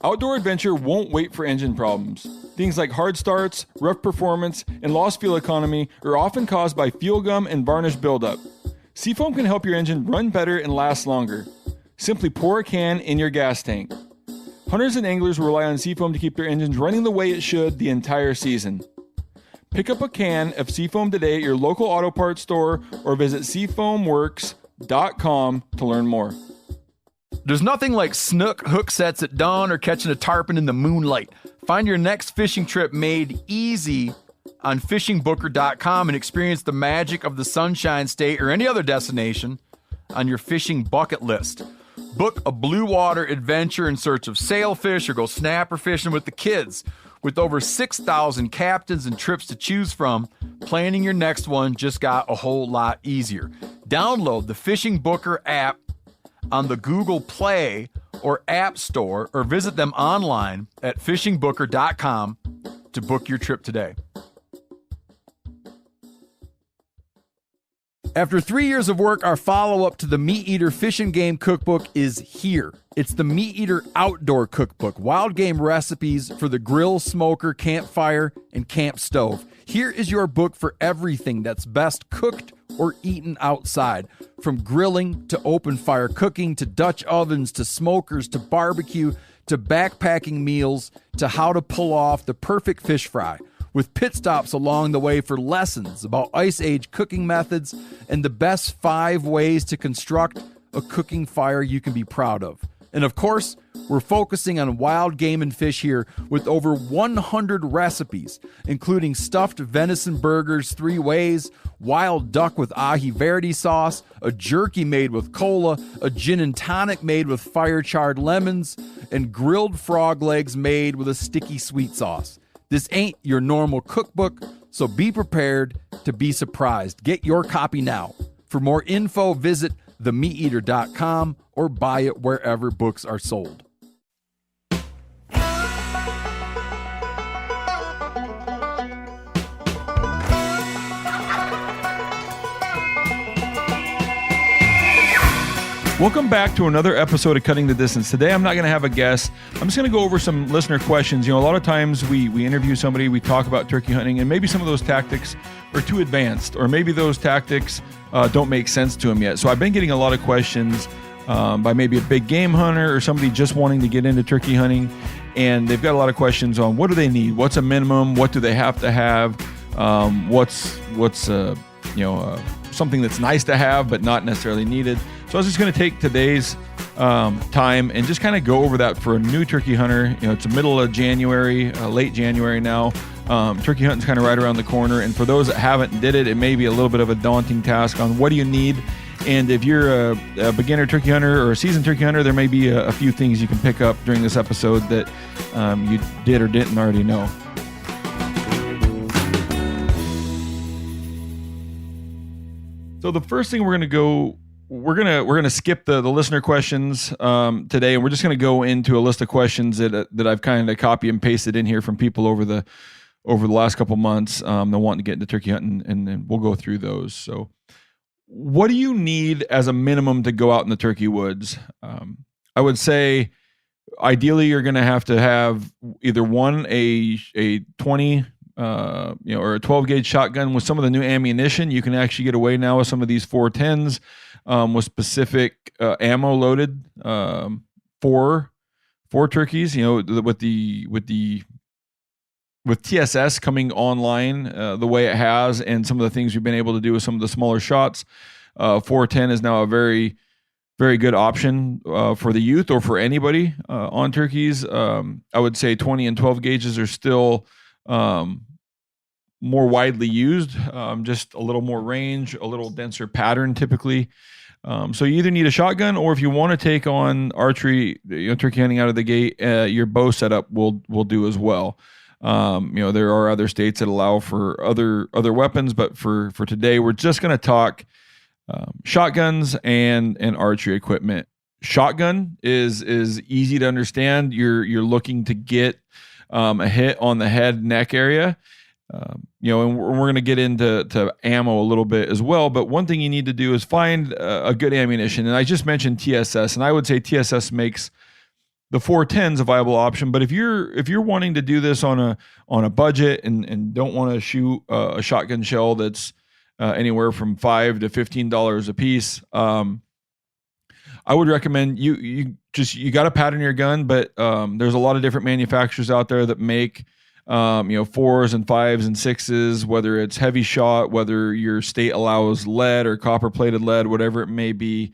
Outdoor adventure won't wait for engine problems. Things like hard starts, rough performance, and lost fuel economy are often caused by fuel gum and varnish buildup. Seafoam can help your engine run better and last longer. Simply pour a can in your gas tank. Hunters and anglers rely on Seafoam to keep their engines running the way it should the entire season. Pick up a can of Seafoam today at your local auto parts store or visit seafoamworks.com to learn more. There's nothing like snook hook sets at dawn or catching a tarpon in the moonlight. Find your next fishing trip made easy on fishingbooker.com and experience the magic of the Sunshine State or any other destination on your fishing bucket list. Book a blue water adventure in search of sailfish or go snapper fishing with the kids. With over 6,000 captains and trips to choose from, planning your next one just got a whole lot easier. Download the Fishing Booker app on the Google Play or App Store or visit them online at fishingbooker.com to book your trip today. After 3 years of work, our follow-up to the Meat Eater Fish and Game Cookbook is here. It's the Meat Eater Outdoor Cookbook, wild game recipes for the grill, smoker, campfire, and camp stove. Here is your book for everything that's best cooked or eaten outside. From grilling to open fire cooking to Dutch ovens to smokers to barbecue to backpacking meals to how to pull off the perfect fish fry, with pit stops along the way for lessons about Ice Age cooking methods and the best 5 ways to construct a cooking fire you can be proud of. And of course, we're focusing on wild game and fish here with over 100 recipes, including stuffed venison burgers 3 ways, wild duck with ahi verde sauce, a jerky made with cola, a gin and tonic made with fire-charred lemons, and grilled frog legs made with a sticky sweet sauce. This ain't your normal cookbook, so be prepared to be surprised. Get your copy now. For more info, visit themeateater.com or buy it wherever books are sold. Welcome back to another episode of Cutting the Distance. Today, I'm not going to have a guest. I'm just going to go over some listener questions. You know, a lot of times we interview somebody, we talk about turkey hunting, and maybe some of those tactics are too advanced, or maybe those tactics don't make sense to them yet. So I've been getting a lot of questions by maybe a big game hunter or somebody just wanting to get into turkey hunting, and they've got a lot of questions on what do they need, what's a minimum, what do they have to have, what's something that's nice to have but not necessarily needed. So I was just going to take today's time and just kind of go over that for a new turkey hunter. You know, it's the middle of January, late January now. Turkey hunting's kind of right around the corner. And for those that haven't did it, it may be a little bit of a daunting task on what do you need. And if you're a beginner turkey hunter or a seasoned turkey hunter, there may be a few things you can pick up during this episode that you did or didn't already know. So the first thing we're gonna skip the listener questions today, and we're just gonna go into a list of questions that I've kind of copy and pasted in here from people over the last couple months that want to get into turkey hunting, and then we'll go through those. So, what do you need as a minimum to go out in the turkey woods? I would say ideally you're gonna have to have either a 20 or a 12 gauge shotgun with some of the new ammunition. You can actually get away now with some of these 410s with specific ammo loaded for turkeys. You know, with TSS coming online the way it has, and some of the things we've been able to do with some of the smaller shots, 410 is now a very, very good option for the youth or for anybody on turkeys. I would say 20 and 12 gauges are still more widely used, just a little more range, a little denser pattern typically. So you either need a shotgun, or if you want to take on archery, turkey hunting out of the gate, your bow setup will do as well. There are other states that allow for other weapons, but for today, we're just going to talk shotguns and archery equipment. Shotgun is easy to understand. You're looking to get a hit on the head, neck area. And we're going to get into ammo a little bit as well. But one thing you need to do is find a good ammunition. And I just mentioned TSS, and I would say TSS makes the 410 is a viable option. But if you're wanting to do this on a budget and don't want to shoot a shotgun shell that's anywhere from $5 to $15 a piece, I would recommend you got to pattern your gun. But there's a lot of different manufacturers out there that make 4s and 5s and 6s, whether it's heavy shot, whether your state allows lead or copper plated lead, whatever it may be.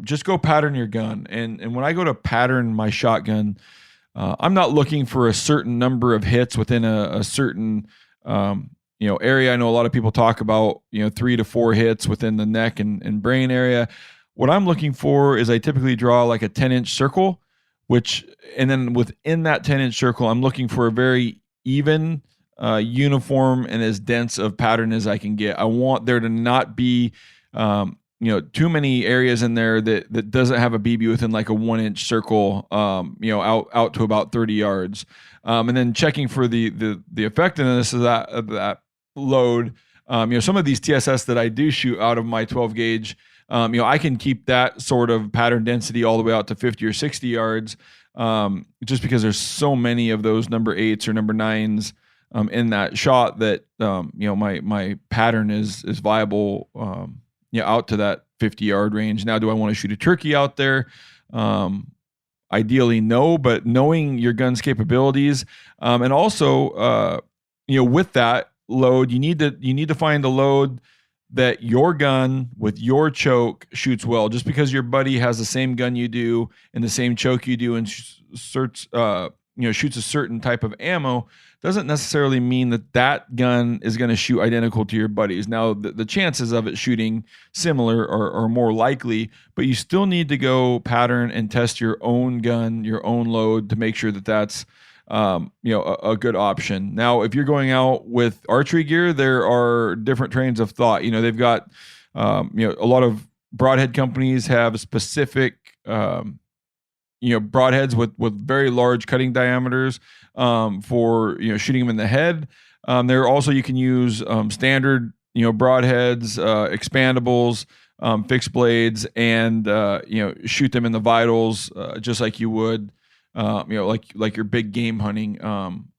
Just go pattern your gun. And when I go to pattern my shotgun, I'm not looking for a certain number of hits within a certain, area. I know a lot of people talk about, 3 to 4 hits within the neck and brain area. What I'm looking for is I typically draw like a 10-inch circle, and then within that 10-inch circle, I'm looking for a very even, uniform, and as dense of pattern as I can get. I want there to not be, too many areas in there that doesn't have a BB within like a 1-inch circle, out to about 30 yards. And then checking for the effectiveness of that load. Some of these TSS that I do shoot out of my 12 gauge, I can keep that sort of pattern density all the way out to 50 or 60 yards, just because there's so many of those number 8s or number 9s in that shot that my pattern is viable out to that 50-yard range. Now, do I want to shoot a turkey out there? Ideally, no, but knowing your gun's capabilities, and also with that load, you need to find a load that your gun with your choke shoots well. Just because your buddy has the same gun you do and the same choke you do and shoots a certain type of ammo doesn't necessarily mean that gun is going to shoot identical to your buddy's. Now, the chances of it shooting similar are more likely, but you still need to go pattern and test your own gun, your own load, to make sure that that's a good option. Now, if you're going out with archery gear, there are different trains of thought. They've got, a lot of broadhead companies have specific, broadheads with very large cutting diameters, for, shooting them in the head. There also, you can use, standard, broadheads, expandables, fixed blades, and, shoot them in the vitals, just like you would, like your big game hunting.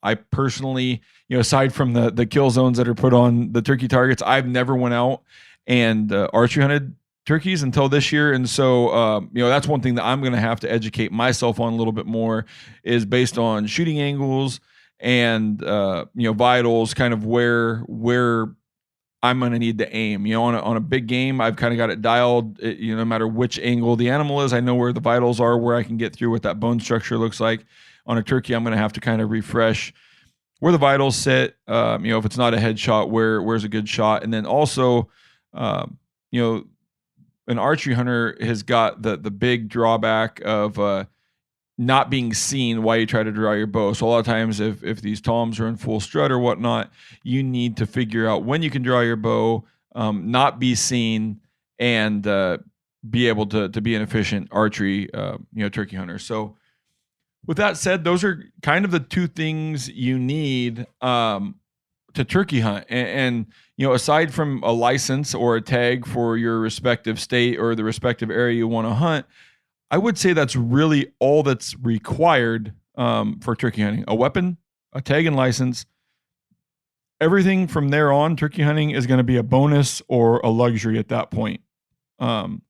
I personally, aside from the kill zones that are put on the turkey targets, I've never went out and archery hunted turkeys until this year. And so, that's one thing that I'm going to have to educate myself on a little bit more, is based on shooting angles and, vitals, kind of where I'm going to need to aim. On a big game, I've kind of got it dialed. No matter which angle the animal is, I know where the vitals are, where I can get through what that bone structure looks like. On a turkey, I'm going to have to kind of refresh where the vitals sit. If it's not a headshot, where's a good shot? And then also, an archery hunter has got the big drawback of not being seen while you try to draw your bow. So a lot of times, if these toms are in full strut or whatnot, you need to figure out when you can draw your bow, not be seen, and be able to be an efficient archery turkey hunter. So with that said, those are kind of the two things you need to turkey hunt. And aside from a license or a tag for your respective state or the respective area you want to hunt, I would say that's really all that's required for turkey hunting. A weapon, a tag and license. Everything from there on, turkey hunting is going to be a bonus or a luxury at that point. Do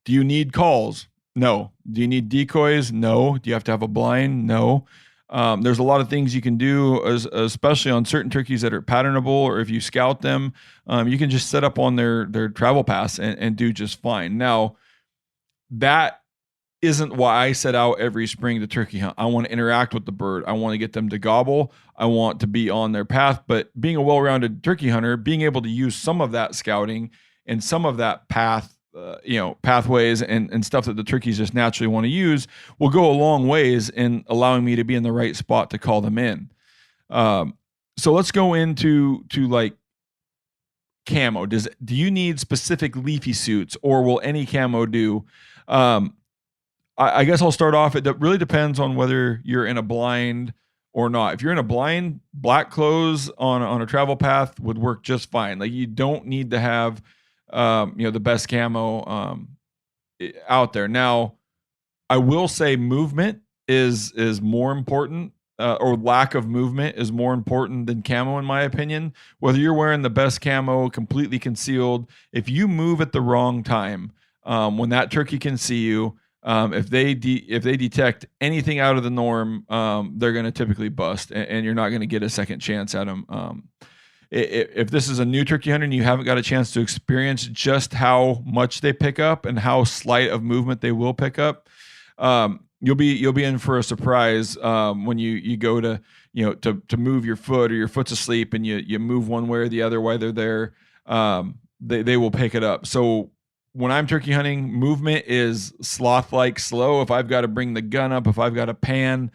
you need calls? No. Do you need decoys? No. Do you have to have a blind? No. There's a lot of things you can do, especially on certain turkeys that are patternable, or if you scout them, you can just set up on their travel pass and do just fine. Now, that isn't why I set out every spring to turkey hunt. I want to interact with the bird. I want to get them to gobble. I want to be on their path. But being a well-rounded turkey hunter, being able to use some of that scouting and some of that pathways and stuff that the turkeys just naturally want to use will go a long ways in allowing me to be in the right spot to call them in. So let's go into like camo. Do you need specific leafy suits, or will any camo do? I guess I'll start off. It really depends on whether you're in a blind or not. If you're in a blind, black clothes on a travel path would work just fine. Like, you don't need to have, the best camo out there. Now, I will say movement is more important, or lack of movement is more important than camo, in my opinion. Whether you're wearing the best camo, completely concealed, if you move at the wrong time, when that turkey can see you, if they detect anything out of the norm, they're going to typically bust, and you're not going to get a second chance at them. If this is a new turkey hunter and you haven't got a chance to experience just how much they pick up and how slight of movement they will pick up, you'll be in for a surprise when you go to to move your foot, or your foot's asleep and you move one way or the other while they're there. They will pick it up. So when I'm turkey hunting, movement is sloth-like slow. If I've got to bring the gun up, if I've got to pan,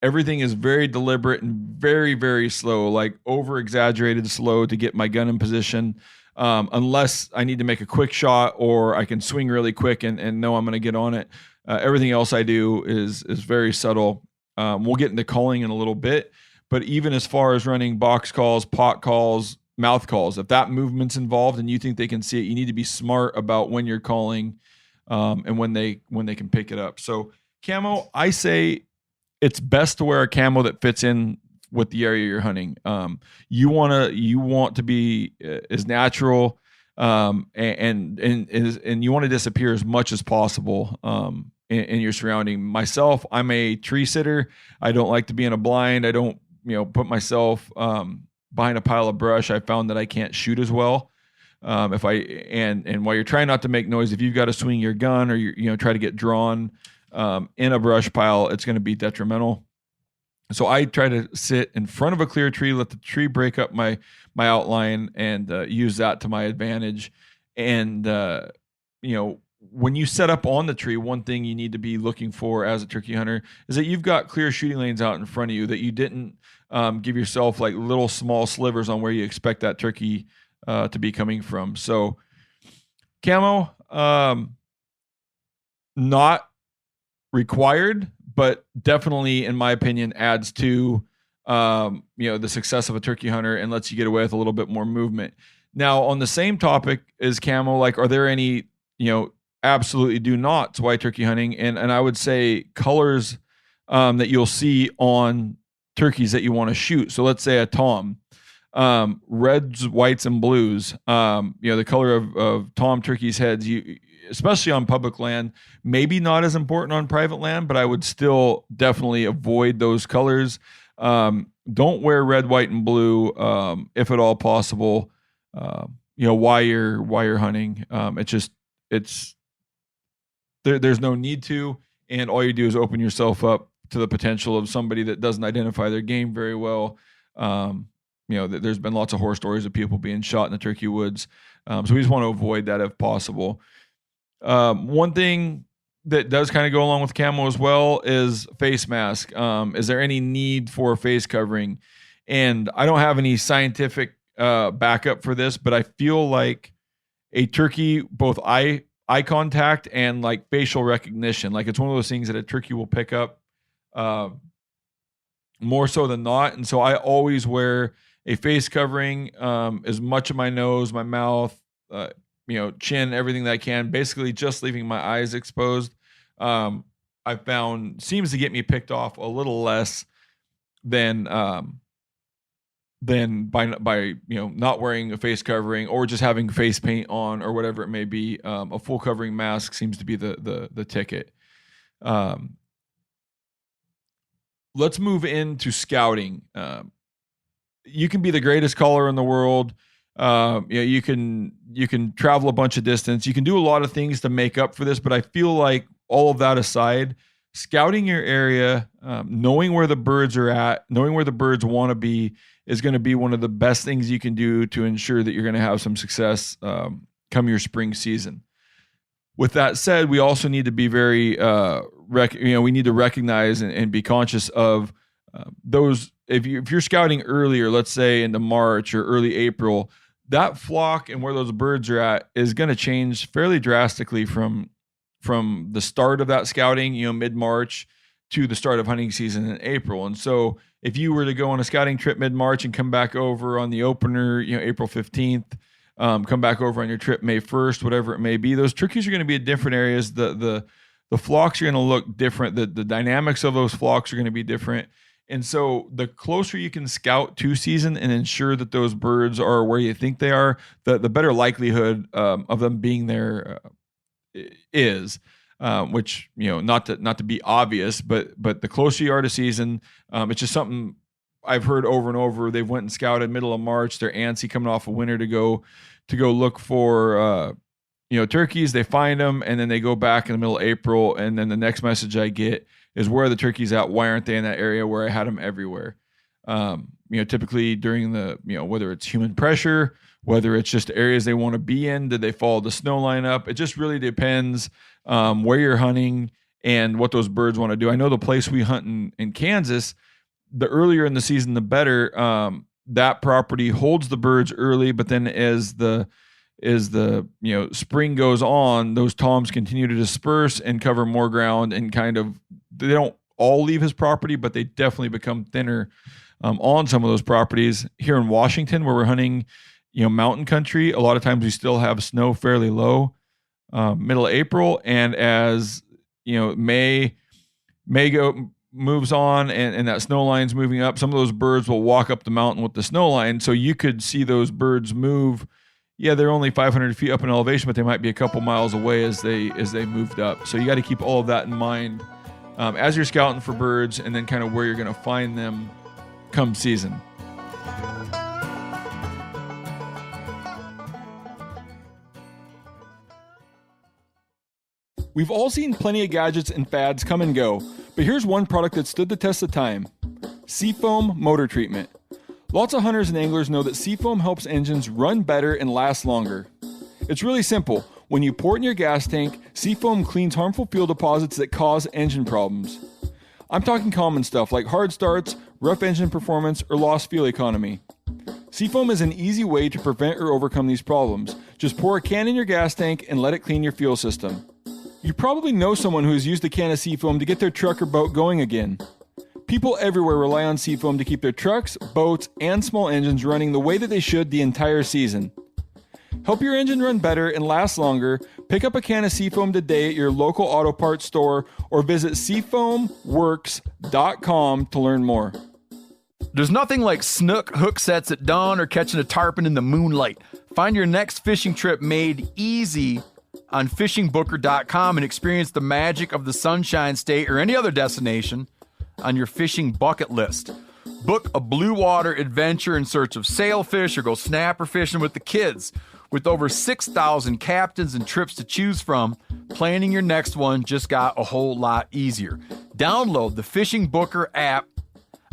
everything is very deliberate and very, very slow, like over exaggerated slow to get my gun in position. Unless I need to make a quick shot or I can swing really quick and know I'm going to get on it. Everything else I do is very subtle. We'll get into calling in a little bit, but even as far as running box calls, pot calls, mouth calls, if that movement's involved and you think they can see it, you need to be smart about when you're calling, and when they can pick it up. So camo, I say it's best to wear a camo that fits in with the area you're hunting. You want to be as natural, and you want to disappear as much as possible in your surrounding. Myself, I'm a tree sitter. I don't like to be in a blind. I don't put myself behind a pile of brush. I found that I can't shoot as well. And while you're trying not to make noise, if you've got to swing your gun or you try to get drawn in a brush pile, it's going to be detrimental. So I try to sit in front of a clear tree, let the tree break up my outline, and use that to my advantage. And when you set up on the tree, one thing you need to be looking for as a turkey hunter is that you've got clear shooting lanes out in front of you, that you didn't give yourself like little small slivers on where you expect that turkey to be coming from. So camo, not required, but definitely, in my opinion, adds to the success of a turkey hunter and lets you get away with a little bit more movement. Now, on the same topic as camo, like, are there any absolutely do nots while turkey hunting? And I would say colors that you'll see on turkeys that you want to shoot. So let's say a tom, reds, whites, and blues. The color of tom turkeys' heads, especially on public land, maybe not as important on private land, but I would still definitely avoid those colors. Don't wear red, white, and blue if at all possible. While you're hunting, there's no need to, and all you do is open yourself up to the potential of somebody that doesn't identify their game very well. There's been lots of horror stories of people being shot in the turkey woods. So we just want to avoid that if possible. One thing that does kind of go along with camo as well is face mask. Is there any need for face covering? And I don't have any scientific backup for this, but I feel like a turkey, both eye contact and like facial recognition, like it's one of those things that a turkey will pick up more so than not. And so I always wear a face covering, as much of my nose, my mouth, chin, everything that I can, basically just leaving my eyes exposed. I found seems to get me picked off a little less than by not wearing a face covering or just having face paint on or whatever it may be. A full covering mask seems to be the ticket. Let's move into scouting. You can be the greatest caller in the world. You can travel a bunch of distance. You can do a lot of things to make up for this, but I feel like all of that aside, scouting your area, knowing where the birds are at, knowing where the birds want to be, is going to be one of the best things you can do to ensure that you're going to have some success come your spring season. With that said, we also need to be very, we need to recognize and be conscious of those. If you're scouting earlier, let's say into March or early April, that flock and where those birds are at is going to change fairly drastically from the start of that scouting, mid-March, to the start of hunting season in April. And so if you were to go on a scouting trip mid-March and come back over on the opener, April 15th, come back over on your trip May 1st, whatever it may be, those turkeys are going to be at different areas. The the flocks are going to look different. The dynamics of those flocks are going to be different. And so the closer you can scout to season and ensure that those birds are where you think they are, the better likelihood of them being there is. Which, not to be obvious, but the closer you are to season, it's just something I've heard over and over. They've went and scouted middle of March. They're antsy coming off of winter to go look for turkeys. They find them, and then they go back in the middle of April. And then the next message I get is, where are the turkeys at? Why aren't they in that area where I had them everywhere? Typically during the, whether it's human pressure, whether it's just areas they want to be in, did they follow the snow line up? It just really depends where you're hunting and what those birds want to do. I know the place we hunt in Kansas, the earlier in the season, the better. That property holds the birds early, but then as the spring goes on, those toms continue to disperse and cover more ground, and they don't all leave his property, but they definitely become thinner on some of those properties. Here in Washington, where we're hunting, mountain country, a lot of times we still have snow fairly low, middle of April, and as May moves on and that snow line's moving up, some of those birds will walk up the mountain with the snow line, so you could see those birds move. Yeah, they're only 500 feet up in elevation, but they might be a couple miles away as they moved up. So you got to keep all of that in mind as you're scouting for birds, and then kind of where you're going to find them come season. We've all seen plenty of gadgets and fads come and go, but here's one product that stood the test of time: Seafoam Motor Treatment. Lots of hunters and anglers know that Seafoam helps engines run better and last longer. It's really simple. When you pour it in your gas tank, Seafoam cleans harmful fuel deposits that cause engine problems. I'm talking common stuff like hard starts, rough engine performance, or lost fuel economy. Seafoam is an easy way to prevent or overcome these problems. Just pour a can in your gas tank and let it clean your fuel system. You probably know someone who has used a can of Seafoam to get their truck or boat going again. People everywhere rely on Seafoam to keep their trucks, boats, and small engines running the way that they should the entire season. Help your engine run better and last longer. Pick up a can of Seafoam today at your local auto parts store or visit seafoamworks.com to learn more. There's nothing like snook hook sets at dawn or catching a tarpon in the moonlight. Find your next fishing trip made easy on fishingbooker.com and experience the magic of the Sunshine State or any other destination on your fishing bucket list. Book a blue water adventure in search of sailfish or go snapper fishing with the kids. With over 6,000 captains and trips to choose from, planning your next one just got a whole lot easier. Download the Fishing Booker app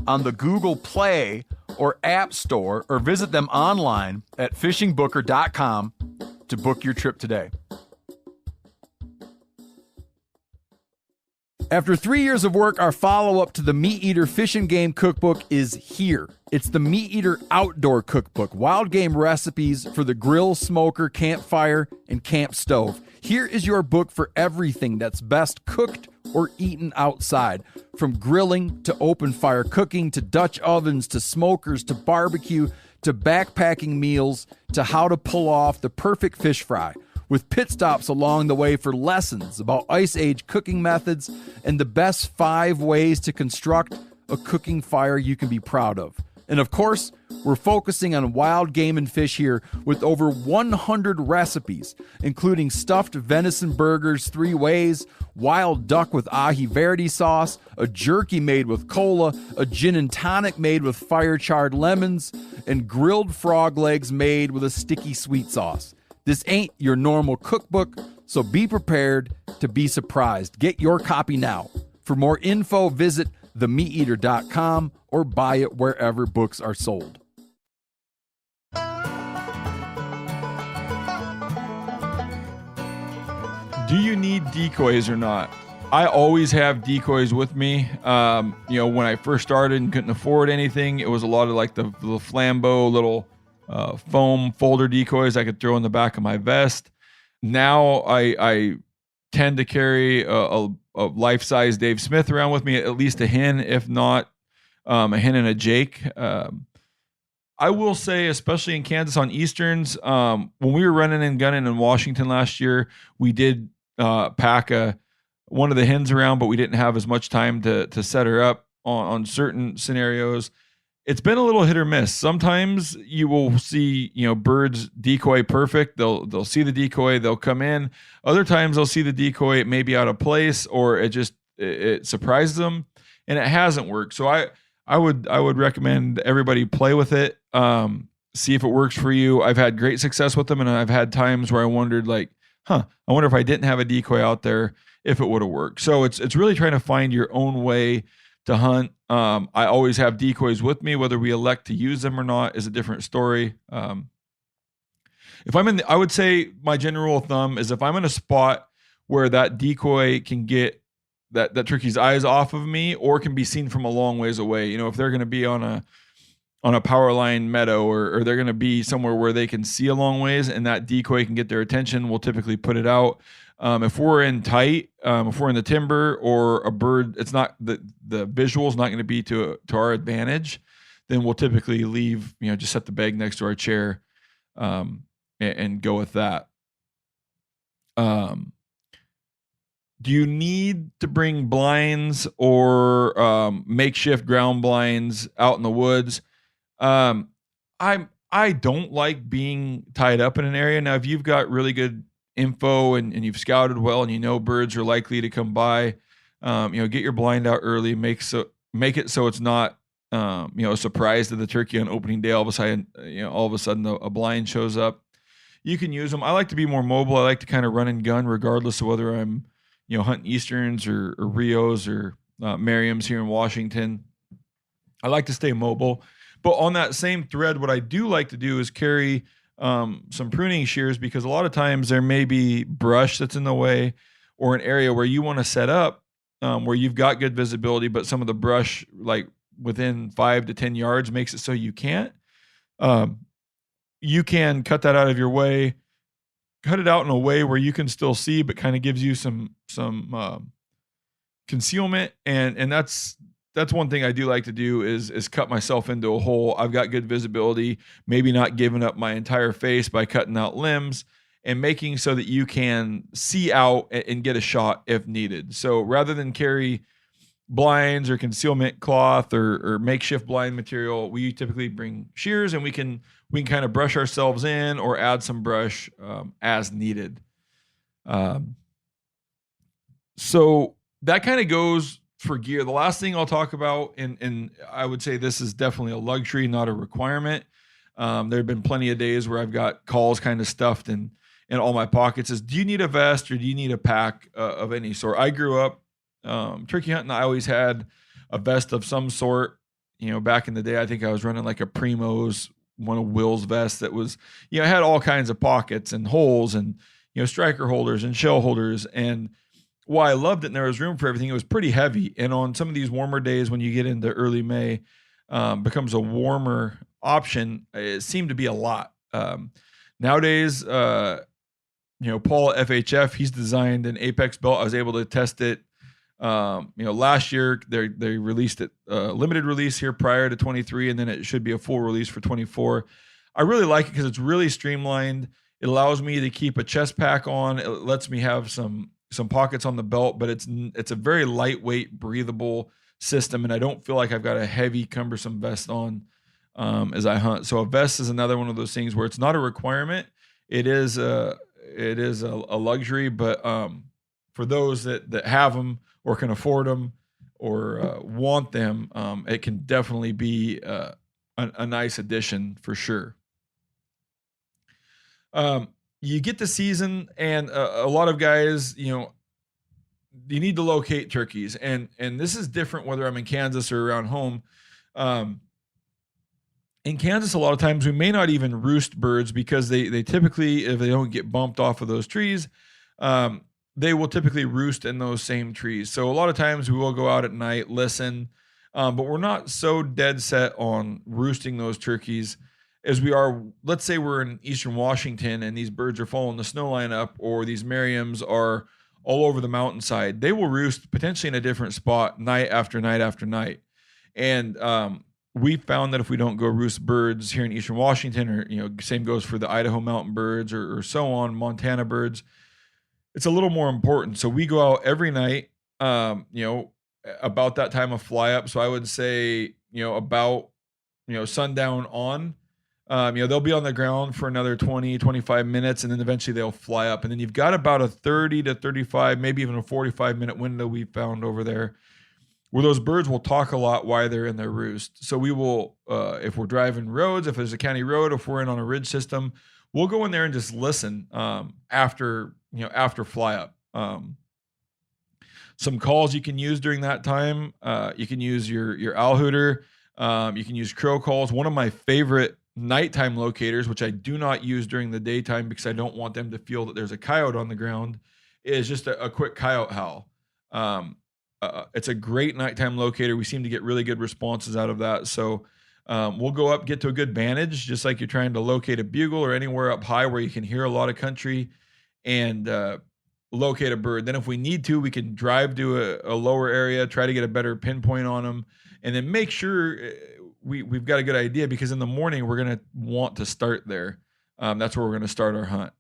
on the Google Play or App Store, or visit them online at fishingbooker.com to book your trip today. After 3 years of work, our follow-up to the Meat Eater Fish and Game Cookbook is here. It's the Meat Eater Outdoor Cookbook, wild game recipes for the grill, smoker, campfire, and camp stove. Here is your book for everything that's best cooked or eaten outside. From grilling to open fire cooking to Dutch ovens to smokers to barbecue to backpacking meals to how to pull off the perfect fish fry, with pit stops along the way for lessons about Ice Age cooking methods and the best 5 ways to construct a cooking fire you can be proud of. And of course, we're focusing on wild game and fish here with over 100 recipes, including stuffed venison burgers 3 ways, wild duck with ahi verde sauce, a jerky made with cola, a gin and tonic made with fire-charred lemons, and grilled frog legs made with a sticky sweet sauce. This ain't your normal cookbook, so be prepared to be surprised. Get your copy now. For more info, visit themeateater.com or buy it wherever books are sold. Do you need decoys or not? I always have decoys with me. When I first started and couldn't afford anything, it was a lot of like the Flambeau little foam folder decoys I could throw in the back of my vest. Now I tend to carry a life-size Dave Smith around with me, at least a hen, if not a hen and a Jake. I will say, especially in Kansas on Easterns, when we were running and gunning in Washington last year, we did pack one of the hens around, but we didn't have as much time to set her up on certain scenarios. It's been a little hit or miss. Sometimes you will see, birds decoy perfect. They'll see the decoy, they'll come in. Other times they'll see the decoy, it may be out of place, or it surprises them, and it hasn't worked. So I would recommend everybody play with it. See if it works for you. I've had great success with them, and I've had times where I wondered, like, I wonder if I didn't have a decoy out there, if it would have worked. So it's really trying to find your own way to hunt. I always have decoys with me. Whether we elect to use them or not is a different story. If I'm I would say my general rule of thumb is if I'm in a spot where that decoy can get that turkey's eyes off of me, or can be seen from a long ways away. If they're going to be on a power line meadow, or they're going to be somewhere where they can see a long ways and that decoy can get their attention, we'll typically put it out. If we're in tight, if we're in the timber, or a bird, it's not the visual is not going to be to our advantage, then we'll typically leave, just set the bag next to our chair, and go with that. Do you need to bring blinds or makeshift ground blinds out in the woods? I don't like being tied up in an area. Now, if you've got really good info and you've scouted well and birds are likely to come by, get your blind out early, make it so it's not a surprise to the turkey on opening day. All of a sudden a blind shows up. You can use them. I like to be more mobile. I like to kind of run and gun regardless of whether I'm hunting Easterns or Rios or Merriam's here in Washington. I like to stay mobile. But on that same thread, what I do like to do is carry some pruning shears, because a lot of times there may be brush that's in the way, or an area where you want to set up where you've got good visibility, but some of the brush, like within 5 to 10 yards, makes it so you can't. You can cut that out of your way, cut it out in a way where you can still see, but kind of gives you some concealment. And that's one thing I do like to do is cut myself into a hole. I've got good visibility, maybe not giving up my entire face by cutting out limbs, and making so that you can see out and get a shot if needed. So rather than carry blinds or concealment cloth or makeshift blind material, we typically bring shears, and we can kind of brush ourselves in or add some brush as needed. So that kind of goes for gear. The last thing I'll talk about, and I would say this is definitely a luxury, not a requirement. There have been plenty of days where I've got calls kind of stuffed in all my pockets, is do you need a vest or do you need a pack of any sort? I grew up turkey hunting. I always had a vest of some sort. Back in the day, I think I was running like a Primo's, one of Will's vests that was, had all kinds of pockets and holes and, striker holders and shell holders. And while I loved it and there was room for everything, it was pretty heavy. And on some of these warmer days, when you get into early May, becomes a warmer option, it seemed to be a lot. Nowadays, Paul at FHF, he's designed an Apex belt. I was able to test it. Last year they released it, limited release here prior to 23, and then it should be a full release for 24. I really like it because it's really streamlined. It allows me to keep a chest pack on. It lets me have some pockets on the belt, but it's a very lightweight, breathable system, and I don't feel like I've got a heavy, cumbersome vest on as I hunt. So a vest is another one of those things where it's not a requirement. It is a luxury, but for those that have them or can afford them or want them, it can definitely be a nice addition for sure. You get the season, and a lot of guys, you need to locate turkeys, and this is different whether I'm in Kansas or around home. In Kansas, a lot of times we may not even roost birds because they typically, if they don't get bumped off of those trees, they will typically roost in those same trees. So a lot of times we will go out at night, listen, but we're not so dead set on roosting those turkeys as we are. Let's say we're in Eastern Washington and these birds are following the snow line up, or these Merriams are all over the mountainside. They will roost potentially in a different spot night after night after night. And we found that if we don't go roost birds here in Eastern Washington, or same goes for the Idaho mountain birds or so on, Montana birds, it's a little more important. So we go out every night, about that time of fly up. So I would say, about, sundown on, they'll be on the ground for another 20, 25 minutes, and then eventually they'll fly up. And then you've got about a 30 to 35, maybe even a 45-minute window we found over there where those birds will talk a lot while they're in their roost. So we will, if we're driving roads, if there's a county road, if we're in on a ridge system, we'll go in there and just listen after fly up. Some calls you can use during that time. You can use your owl hooter. You can use crow calls. One of my favorite nighttime locators, which I do not use during the daytime because I don't want them to feel that there's a coyote on the ground, is just a quick coyote howl. It's a great nighttime locator. We seem to get really good responses out of that. So we'll go up, get to a good vantage, just like you're trying to locate a bugle or anywhere up high where you can hear a lot of country, and locate a bird. Then if we need to, we can drive to a lower area, try to get a better pinpoint on them, and then make sure we've got a good idea, because in the morning we're going to want to start there. That's where we're going to start our hunt.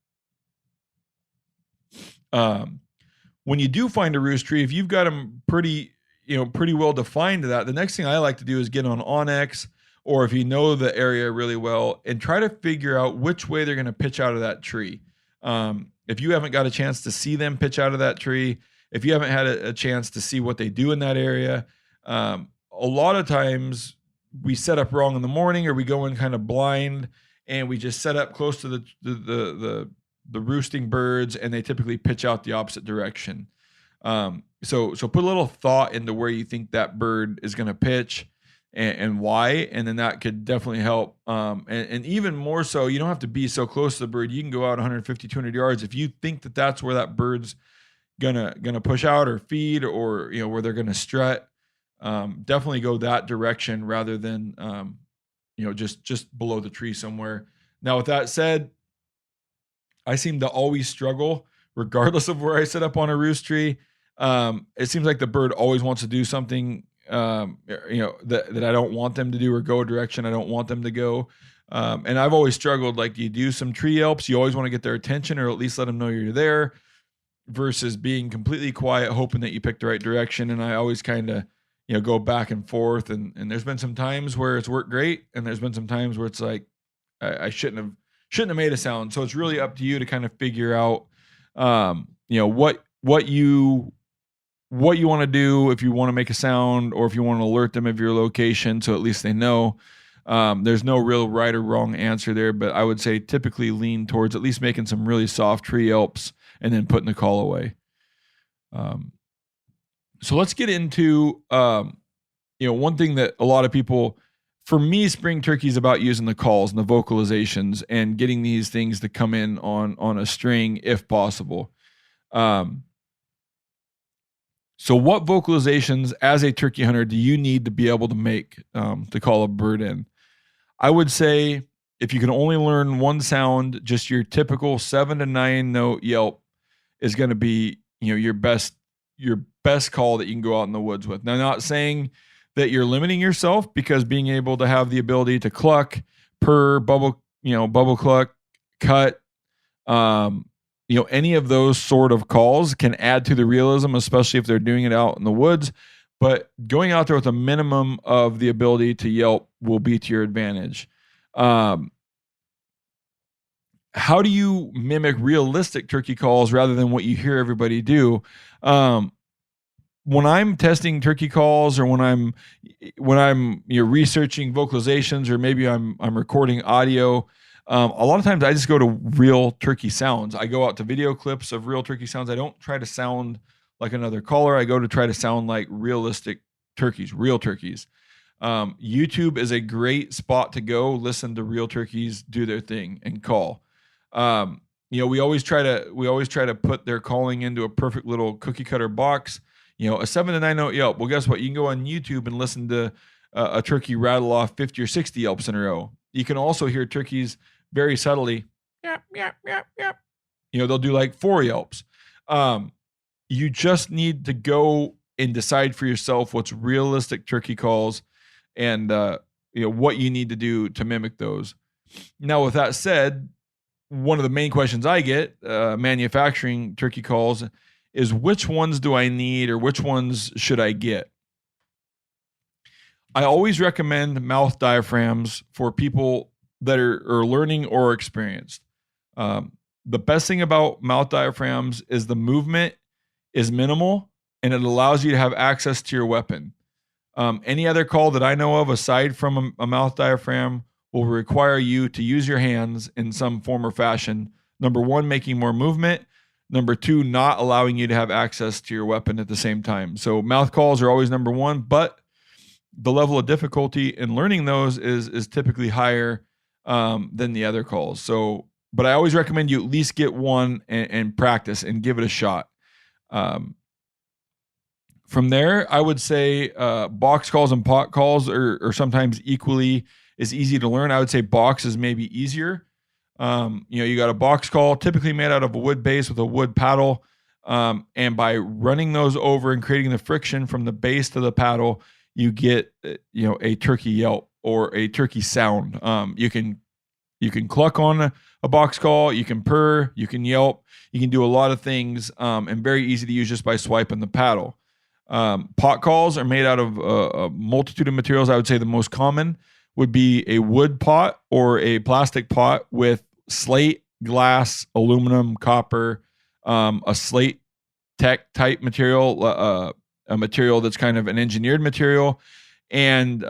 When you do find a roost tree, if you've got them pretty well defined to that, the next thing I like to do is get on onX, or if you know the area really well, and try to figure out which way they're going to pitch out of that tree. If you haven't got a chance to see them pitch out of that tree, if you haven't had a chance to see what they do in that area, a lot of times we set up wrong in the morning, or we go in kind of blind and we just set up close to the roosting birds, and they typically pitch out the opposite direction. So put a little thought into where you think that bird is going to pitch and why, and then that could definitely help. And even more so, you don't have to be so close to the bird. You can go out 150, 200 yards. If you think that that's where that bird's gonna push out or feed, or where they're gonna strut, definitely go that direction rather than just below the tree somewhere. Now, with that said, I seem to always struggle regardless of where I set up on a roost tree. It seems like the bird always wants to do something that I don't want them to do, or go a direction I don't want them to go. And I've always struggled, like, you do some tree yelps, you always want to get their attention, or at least let them know you're there, versus being completely quiet, hoping that you pick the right direction. And I always kind of, go back and forth. And there's been some times where it's worked great, and there's been some times where it's like, I shouldn't have made a sound. So it's really up to you to kind of figure out, what you want to do, if you want to make a sound, or if you want to alert them of your location, so at least they know. There's no real right or wrong answer there, but I would say typically lean towards at least making some really soft tree yelps and then putting the call away. So let's get into, one thing that a lot of people, for me, spring turkey is about using the calls and the vocalizations and getting these things to come in on a string if possible. So what vocalizations as a turkey hunter do you need to be able to make to call a bird in? I would say if you can only learn one sound, just your typical 7 to 9 note yelp is going to be, your best call that you can go out in the woods with. Now, not saying that you're limiting yourself, because being able to have the ability to cluck, purr, bubble cluck, cut, any of those sort of calls can add to the realism, especially if they're doing it out in the woods. But going out there with a minimum of the ability to yelp will be to your advantage. How do you mimic realistic turkey calls rather than what you hear everybody do? When I'm testing turkey calls, or when I'm researching vocalizations, or maybe I'm recording audio, a lot of times I just go to real turkey sounds. I go out to video clips of real turkey sounds. I don't try to sound like another caller. I go to try to sound like realistic turkeys, real turkeys. YouTube is a great spot to go listen to real turkeys do their thing and call. We always try to put their calling into a perfect little cookie cutter box. A 7 to 9 note yelp. Well, guess what? You can go on YouTube and listen to a turkey rattle off 50 or 60 yelps in a row. You can also hear turkeys very subtly, yap, yap, yap, yap. They'll do like 4 yelps. You just need to go and decide for yourself what's realistic turkey calls, and what you need to do to mimic those. Now, with that said, one of the main questions I get manufacturing turkey calls is which ones do I need or which ones should I get? I always recommend mouth diaphragms for people that are learning or experienced. The best thing about mouth diaphragms is the movement is minimal and it allows you to have access to your weapon. Any other call that I know of aside from a mouth diaphragm will require you to use your hands in some form or fashion. Number one, making more movement. Number two, not allowing you to have access to your weapon at the same time. So mouth calls are always number one, but the level of difficulty in learning those is typically higher than the other calls. So, but I always recommend you at least get one and practice and give it a shot. From there, I would say box calls and pot calls are sometimes equally as easy to learn. I would say box is maybe easier. You got a box call typically made out of a wood base with a wood paddle. And by running those over and creating the friction from the base to the paddle, you get, a turkey yelp or a turkey sound. You can cluck on a box call, you can purr, you can yelp, you can do a lot of things, and very easy to use just by swiping the paddle. Pot calls are made out of a multitude of materials. I would say the most common would be a wood pot or a plastic pot with slate, glass, aluminum, copper, a slate tech type material, a material that's kind of an engineered material. And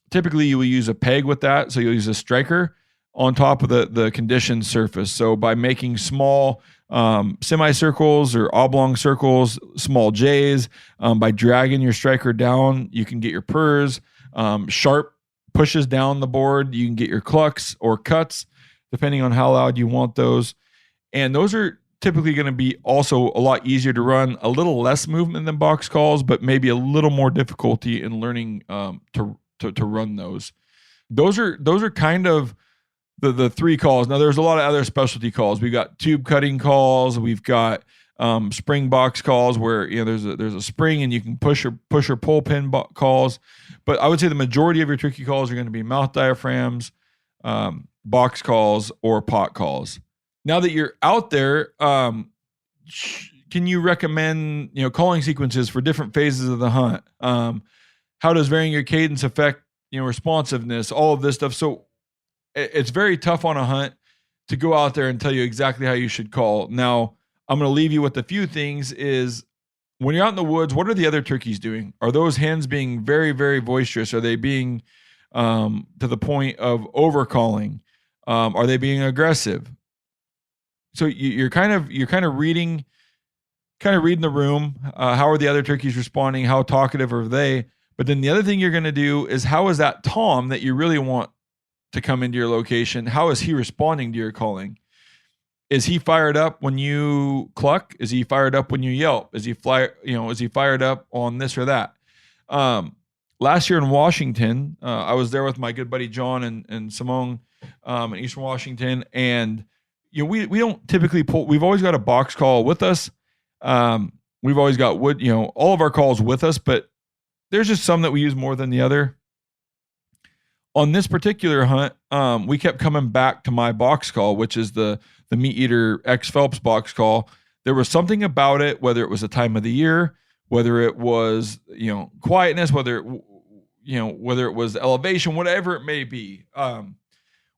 typically you will use a peg with that. So you'll use a striker on top of the conditioned surface. So by making small semicircles or oblong circles, small J's, by dragging your striker down, you can get your purrs. Sharp pushes down the board, you can get your clucks or cuts, depending on how loud you want those. And those are typically going to be also a lot easier to run, a little less movement than box calls, but maybe a little more difficulty in learning to run those. Those are kind of the three calls. Now there's a lot of other specialty calls. We've got tube cutting calls. We've got spring box calls where there's a spring and you can push or pull pin calls. But I would say the majority of your turkey calls are going to be mouth diaphragms, box calls, or pot calls. Now that you're out there, can you recommend calling sequences for different phases of the hunt? How does varying your cadence affect responsiveness? All of this stuff. So it's very tough on a hunt to go out there and tell you exactly how you should call. Now, I'm going to leave you with a few things is when you're out in the woods, what are the other turkeys doing? Are those hens being very, very boisterous? Are they being to the point of overcalling? Are they being aggressive? So you're kind of reading the room. How are the other turkeys responding? How talkative are they? But then the other thing you're going to do is how is that tom that you really want to come into your location? How is he responding to your calling? Is he fired up when you cluck? Is he fired up when you yelp? Is he fired up on this or that? Last year in Washington, I was there with my good buddy John and Simone in Eastern Washington, and we don't typically pull. We've always got a box call with us. We've always got wood, all of our calls with us, but there's just some that we use more than the other. On this particular hunt, we kept coming back to my box call, which is the Meat Eater X Phelps box call. There was something about it, whether it was the time of the year, whether it was quietness, whether it was elevation, whatever it may be.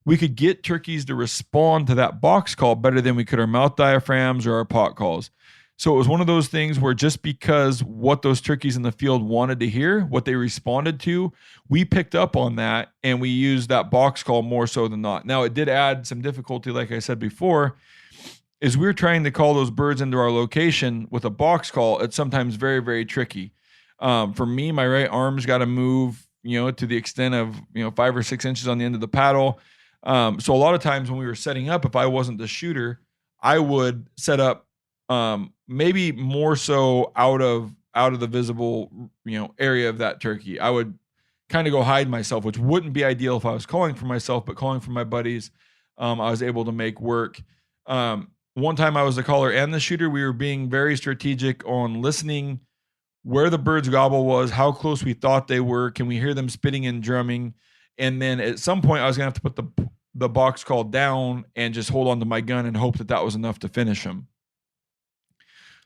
We could get turkeys to respond to that box call better than we could our mouth diaphragms or our pot calls. So it was one of those things where just because what those turkeys in the field wanted to hear, what they responded to, we picked up on that and we used that box call more so than not. Now it did add some difficulty, like I said before, is we're trying to call those birds into our location with a box call. It's sometimes very, very tricky. For me, my right arm's got to move, to the extent of 5 or 6 inches on the end of the paddle. So a lot of times when we were setting up, if I wasn't the shooter, I would set up maybe more so out of the visible area of that turkey. I would kind of go hide myself, which wouldn't be ideal if I was calling for myself, but calling for my buddies, I was able to make work. One time I was the caller and the shooter. We were being very strategic on listening where the bird's gobble was, how close we thought they were, can we hear them spitting and drumming, and then at some point I was gonna have to put the box call down and just hold on to my gun and hope that that was enough to finish him.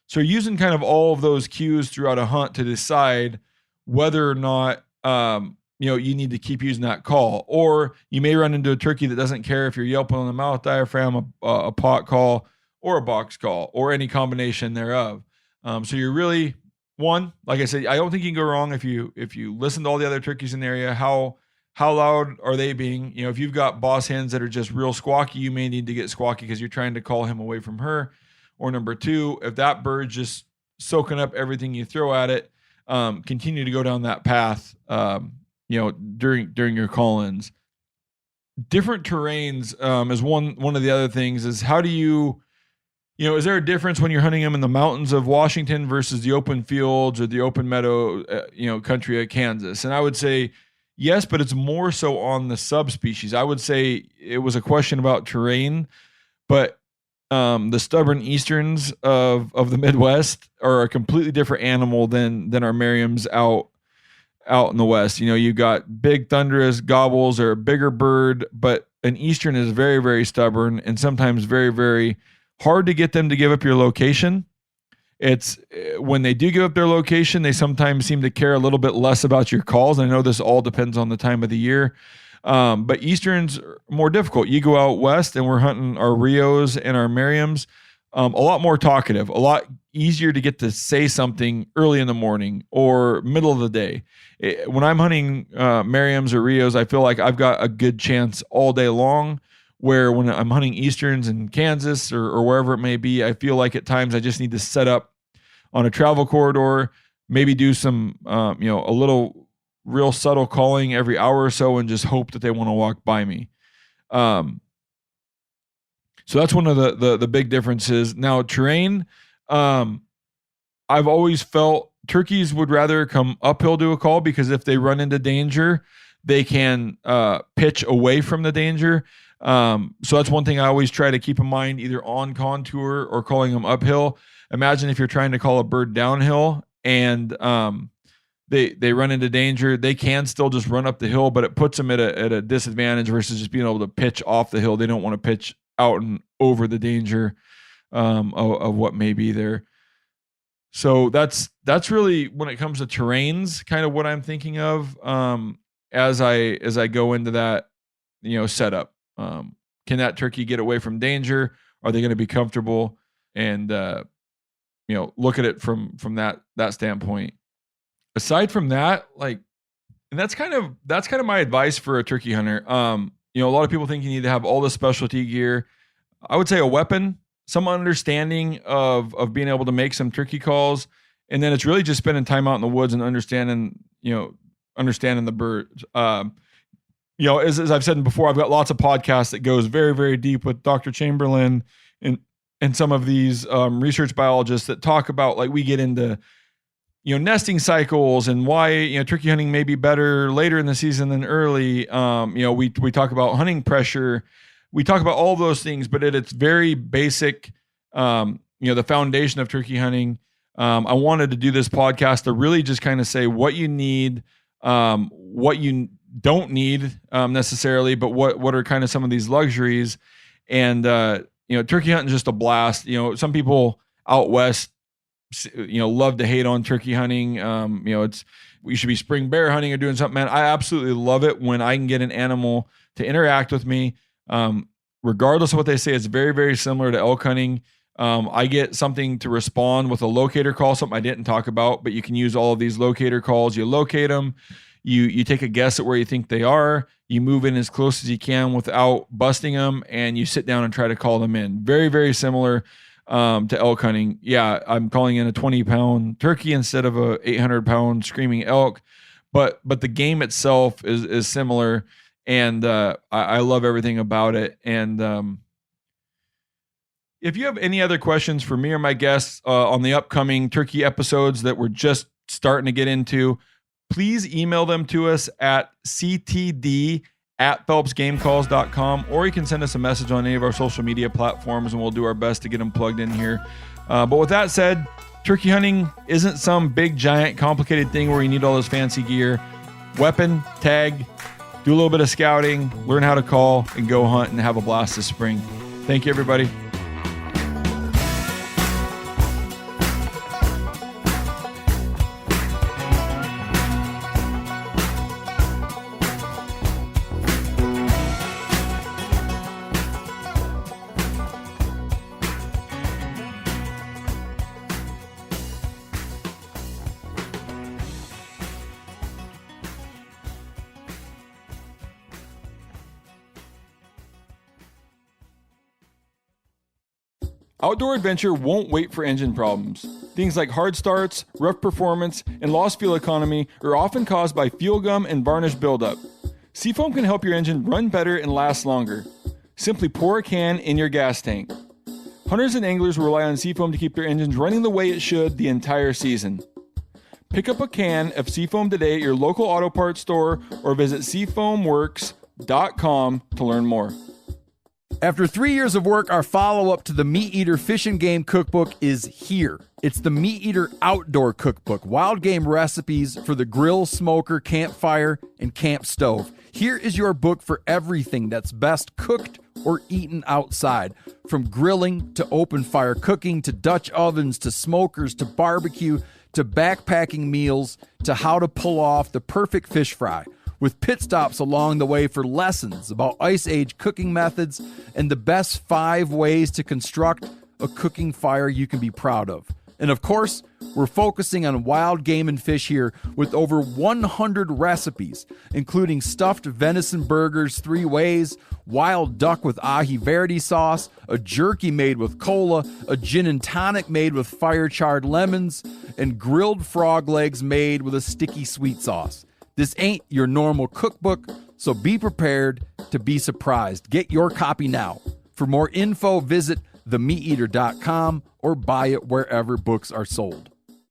So you're using kind of all of those cues throughout a hunt to decide whether or not you need to keep using that call. Or you may run into a turkey that doesn't care if you're yelping on the mouth diaphragm, a pot call, or a box call, or any combination thereof. So you're really, one, like I said, I don't think you can go wrong if you listen to all the other turkeys in the area. How loud are they being? If you've got boss hens that are just real squawky, you may need to get squawky because you're trying to call him away from her. Or number two, if that bird's just soaking up everything you throw at it, continue to go down that path, during your call-ins. Different terrains is one of the other things. Is how do you, is there a difference when you're hunting them in the mountains of Washington versus the open fields or the open meadow, country of Kansas? And I would say yes, but it's more so on the subspecies. I would say it was a question about terrain, but the stubborn Easterns of the Midwest are a completely different animal than our Merriams out in the West. You got big thunderous gobbles or a bigger bird, but an Eastern is very, very stubborn and sometimes very, very hard to get them to give up your location. It's when they do give up their location, they sometimes seem to care a little bit less about your calls. And I know this all depends on the time of the year. But Easterns are more difficult. You go out west and we're hunting our Rios and our Merriams, a lot more talkative, a lot easier to get to say something early in the morning or middle of the day. When I'm hunting Merriams or Rios, I feel like I've got a good chance all day long, where when I'm hunting Easterns in Kansas or wherever it may be, I feel like at times I just need to set up on a travel corridor, maybe do some, a little real subtle calling every hour or so and just hope that they want to walk by me. So that's one of the big differences. Now, terrain, I've always felt turkeys would rather come uphill to a call because if they run into danger, they can pitch away from the danger. So that's one thing I always try to keep in mind, either on contour or calling them uphill. Imagine if you're trying to call a bird downhill and they run into danger, they can still just run up the hill, but it puts them at a disadvantage versus just being able to pitch off the hill. They don't want to pitch out and over the danger of what may be there. So that's really, when it comes to terrains, kind of what I'm thinking of as I go into that setup. Can that turkey get away from danger? Are they going to be comfortable? And look at it from that standpoint. Aside from that, and that's kind of my advice for a turkey hunter. A lot of people think you need to have all the specialty gear. I would say a weapon, some understanding of being able to make some turkey calls, and then it's really just spending time out in the woods and understanding the birds. As I've said before, I've got lots of podcasts that goes very, very deep with Dr. Chamberlain and some of these research biologists that talk about, we get into nesting cycles and why turkey hunting may be better later in the season than early. We talk about hunting pressure. We talk about all those things, but at its very basic, the foundation of turkey hunting. I wanted to do this podcast to really just kind of say what you need, what you don't need necessarily, but what are kind of some of these luxuries. And turkey hunting is just a blast. Some people out west love to hate on turkey hunting. We should be spring bear hunting or doing something. Man, I absolutely love it when I can get an animal to interact with me. Regardless of what they say, it's very, very similar to elk hunting. I get something to respond with a locator call, something I didn't talk about, but you can use all of these locator calls. You locate them, you take a guess at where you think they are, you move in as close as you can without busting them, and you sit down and try to call them in. Very, very similar to elk hunting. Yeah, I'm calling in a 20-pound turkey instead of a 800-pound screaming elk, but the game itself is similar, and I love everything about it. And if you have any other questions for me or my guests on the upcoming turkey episodes that we're just starting to get into, please email them to us at ctd@phelpsgamecalls.com, or you can send us a message on any of our social media platforms and we'll do our best to get them plugged in here. But with that said, turkey hunting isn't some big, giant, complicated thing where you need all this fancy gear. Weapon, tag, do a little bit of scouting, learn how to call, and go hunt and have a blast this spring. Thank you, everybody. Outdoor adventure won't wait for engine problems. Things like hard starts, rough performance, and lost fuel economy are often caused by fuel gum and varnish buildup. Seafoam can help your engine run better and last longer. Simply pour a can in your gas tank. Hunters and anglers rely on Seafoam to keep their engines running the way it should the entire season. Pick up a can of Seafoam today at your local auto parts store or visit seafoamworks.com to learn more. After 3 years of work, our follow-up to the Meat Eater Fish and Game Cookbook is here. It's the Meat Eater Outdoor Cookbook, wild game recipes for the grill, smoker, campfire, and camp stove. Here is your book for everything that's best cooked or eaten outside. From grilling to open fire cooking to Dutch ovens to smokers to barbecue to backpacking meals to how to pull off the perfect fish fry, with pit stops along the way for lessons about Ice Age cooking methods and the best 5 ways to construct a cooking fire you can be proud of. And of course, we're focusing on wild game and fish here with over 100 recipes, including stuffed venison burgers 3 ways, wild duck with ahi verde sauce, a jerky made with cola, a gin and tonic made with fire-charred lemons, and grilled frog legs made with a sticky sweet sauce. This ain't your normal cookbook, so be prepared to be surprised. Get your copy now. For more info, visit themeateater.com or buy it wherever books are sold.